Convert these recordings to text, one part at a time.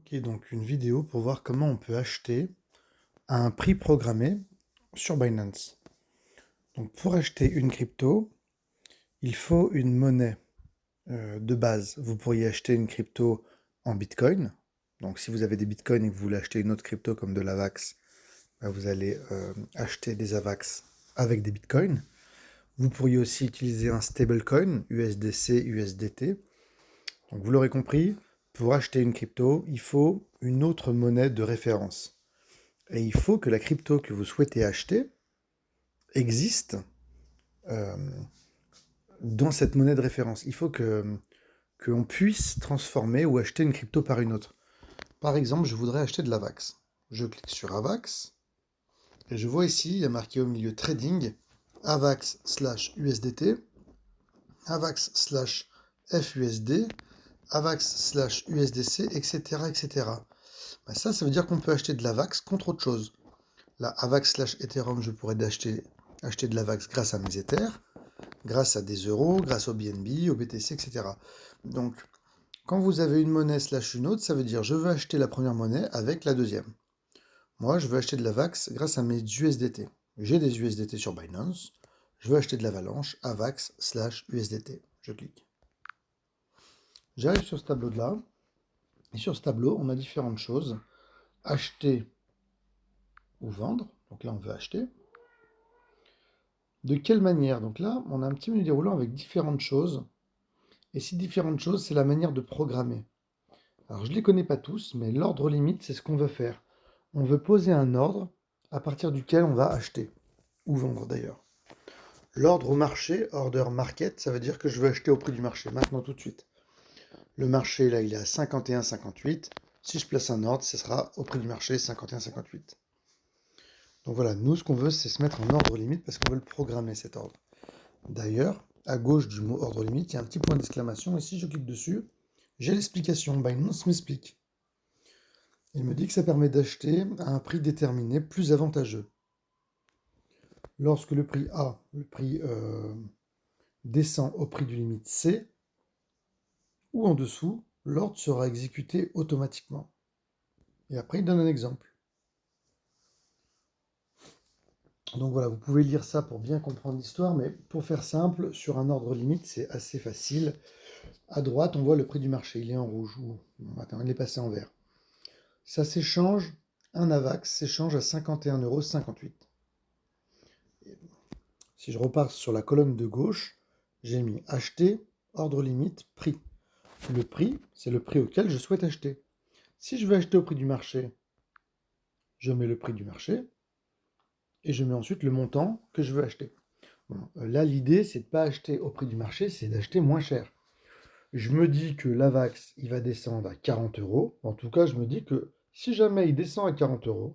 Qui est donc une vidéo pour voir comment on peut acheter à un prix programmé sur Binance. Donc pour acheter une crypto, il faut une monnaie de base. Vous pourriez acheter une crypto en Bitcoin. Donc si vous avez des Bitcoins et que vous voulez acheter une autre crypto comme de l'AVAX, vous allez acheter des AVAX avec des Bitcoins. Vous pourriez aussi utiliser un stablecoin, USDC, USDT. Donc vous l'aurez compris, pour acheter une crypto, il faut une autre monnaie de référence. Et il faut que la crypto que vous souhaitez acheter existe euh, dans cette monnaie de référence. Il faut qu'on puisse transformer ou acheter une crypto par une autre. Par exemple, je voudrais acheter de l'AVAX. Je clique sur AVAX et je vois ici, il y a marqué au milieu Trading, AVAX slash USDT, AVAX slash FUSD, AVAX slash USDC, etc. etc. Ça veut dire qu'on peut acheter de l'AVAX contre autre chose. La AVAX slash Ethereum, je pourrais acheter de l'AVAX grâce à mes Ethers, grâce à des euros, grâce au BNB, au BTC, etc. Donc, quand vous avez une monnaie slash une autre, ça veut dire je veux acheter la première monnaie avec la deuxième. Moi, je veux acheter de l'AVAX grâce à mes USDT. J'ai des USDT sur Binance. Je veux acheter de l'Avalanche, AVAX slash USDT. Je clique. J'arrive sur ce tableau-là. Et sur ce tableau, on a différentes choses. Acheter ou vendre. Donc là, on veut acheter. De quelle manière? Donc là, on a un petit menu déroulant avec différentes choses. Et ces différentes choses, c'est la manière de programmer. Alors, je ne les connais pas tous, mais l'ordre limite, c'est ce qu'on veut faire. On veut poser un ordre à partir duquel on va acheter, ou vendre d'ailleurs. L'ordre au marché, order market, ça veut dire que je veux acheter au prix du marché, maintenant tout de suite. Le marché, là, il est à 51,58. Si je place un ordre, ce sera au prix du marché 51,58. Donc voilà, nous, ce qu'on veut, c'est se mettre en ordre limite parce qu'on veut le programmer, cet ordre. D'ailleurs, à gauche du mot ordre limite, il y a un petit point d'exclamation, et si je clique dessus, j'ai l'explication. Binance m'explique. Il me dit que ça permet d'acheter à un prix déterminé plus avantageux. Lorsque le prix A, le prix descend au prix du limite C, ou en dessous, l'ordre sera exécuté automatiquement. Et après, il donne un exemple. Donc voilà, vous pouvez lire ça pour bien comprendre l'histoire, mais pour faire simple, sur un ordre limite, c'est assez facile. À droite, on voit le prix du marché, il est en rouge, ou attends, il est passé en vert. Ça s'échange, un AVAX s'échange à 51,58 €. Si je repars sur la colonne de gauche, j'ai mis acheter, ordre limite, prix. Le prix, c'est le prix auquel je souhaite acheter. Si je veux acheter au prix du marché, je mets le prix du marché et je mets ensuite le montant que je veux acheter. Bon, là, l'idée, c'est de ne pas acheter au prix du marché, c'est d'acheter moins cher. Je me dis que l'AVAX, il va descendre à 40 €. En tout cas, je me dis que si jamais il descend à 40 €,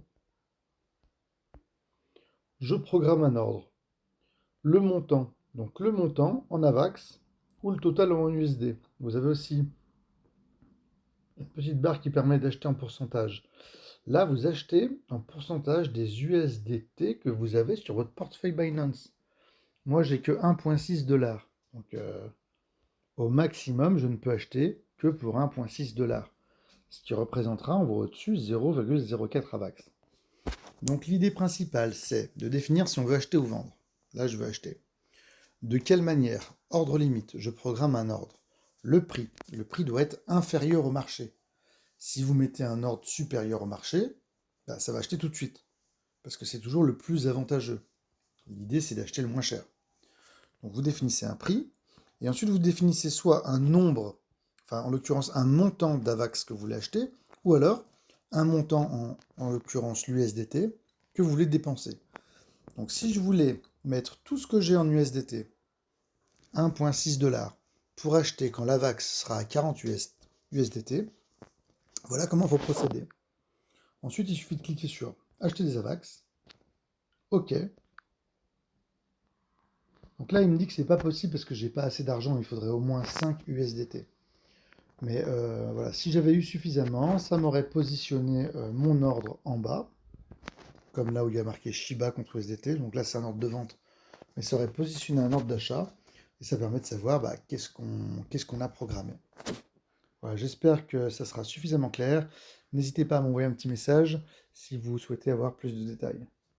je programme un ordre. Le montant, donc le montant en AVAX ou le total en USD. Vous avez aussi une petite barre qui permet d'acheter en pourcentage. Là, vous achetez en pourcentage des USDT que vous avez sur votre portefeuille Binance. Moi, j'ai que 1,6 $. Donc, au maximum, je ne peux acheter que pour 1,6 $. Ce qui représentera, on voit au-dessus, 0,04 AVAX. Donc l'idée principale, c'est de définir si on veut acheter ou vendre. Là, je veux acheter. De quelle manière? Ordre limite, je programme un ordre. Le prix doit être inférieur au marché. Si vous mettez un ordre supérieur au marché, ça va acheter tout de suite, parce que c'est toujours le plus avantageux. L'idée, c'est d'acheter le moins cher. Donc vous définissez un prix, et ensuite vous définissez soit un nombre, enfin en l'occurrence un montant d'AVAX que vous voulez acheter, ou alors un montant, en l'occurrence l'USDT, que vous voulez dépenser. Donc si je voulais mettre tout ce que j'ai en USDT, 1,6 $, pour acheter quand l'AVAX sera à 40 USDT, voilà comment il faut procéder. Ensuite, il suffit de cliquer sur acheter des AVAX. OK. Donc là, il me dit que c'est pas possible parce que j'ai pas assez d'argent, il faudrait au moins 5 USDT. Mais voilà, si j'avais eu suffisamment, ça m'aurait positionné mon ordre en bas, comme là où il y a marqué Shiba contre USDT. Donc là, c'est un ordre de vente, mais ça aurait positionné un ordre d'achat. Et ça permet de savoir qu'est-ce qu'on a programmé. Voilà, j'espère que ça sera suffisamment clair. N'hésitez pas à m'envoyer un petit message si vous souhaitez avoir plus de détails.